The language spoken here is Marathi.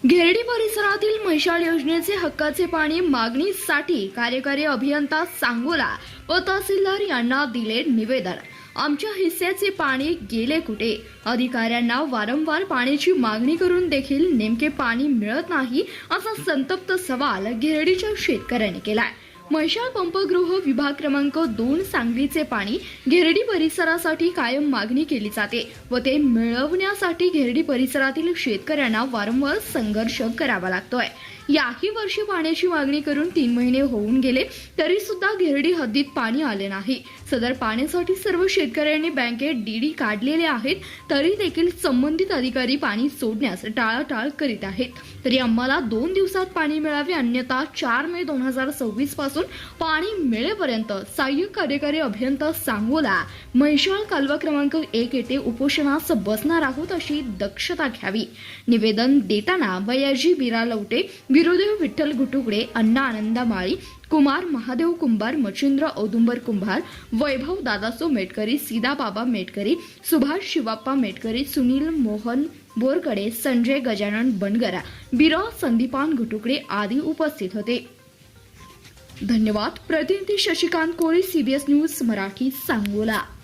घेरडी परिसरातील म्हैसाळ योजनेचे हक्काचे पाणी मागणीसाठी कार्यकारी अभियंता सांगोला व तहसीलदार यांना दिले निवेदन। आमच्या हिस्स्याचे पाणी गेले कुठे? अधिकाऱ्यांना वारंवार पाण्याची मागणी करून देखील नेमके पाणी मिळत नाही असा संतप्त सवाल घेरडीच्या शेतकऱ्यांनी केलाय। म्हैसाळ पंपगृह विभाग क्रमांक 2 सांगलीचे पाणी घेरडी परिसरासाठी कायम मागणी केली जाते व ते मिळवण्यासाठी घेरडी परिसरातील शेतकऱ्यांना वारंवार संघर्ष करावा लागतोय। याही वर्षी पाण्याची मागणी करून 3 महिने होऊन गेले तरी सुद्धा घेरडी हद्दीत पाणी आले नाही। सदर पाण्यासाठी सर्व शेतकऱ्यांनी बँकेत डीडी काढलेले आहेत तरी देखील संबंधित अधिकारी पाणी सोडण्यास टाळाटाळ करीत आहेत। तरी आम्हाला 2 दिवसात पाणी मिळावे अन्यथा 4 मे 2026 पासून पाणी मिळेपर्यंत सहाय्यक कार्यकारी अभियंता सांगोला म्हैसाळ कालवा क्रमांक 1 येथे उपोषणास बसणार आहोत अशी दक्षता घ्यावी। निवेदन देताना बयाजी बिरालवटे, विरोधी विठ्ठल घुटुकडे, अण्णा आनंदा माळी, कुमार महादेव कुंभार, मच्छिंद्र औदुंबर कुंभार, वैभव दादासो मेटकरी, सीदा बाबा मेटकरी, सुभाष शिवाप्पा मेटकरी, सुनील मोहन बोरकडे, संजय गजानन बनगरा, बिरा संदीपान घुटुकडे आदी उपस्थित होते। धन्यवाद। प्रतिनिधी शशिकांत कोळी, CBS न्यूज मराठी, सांगोला।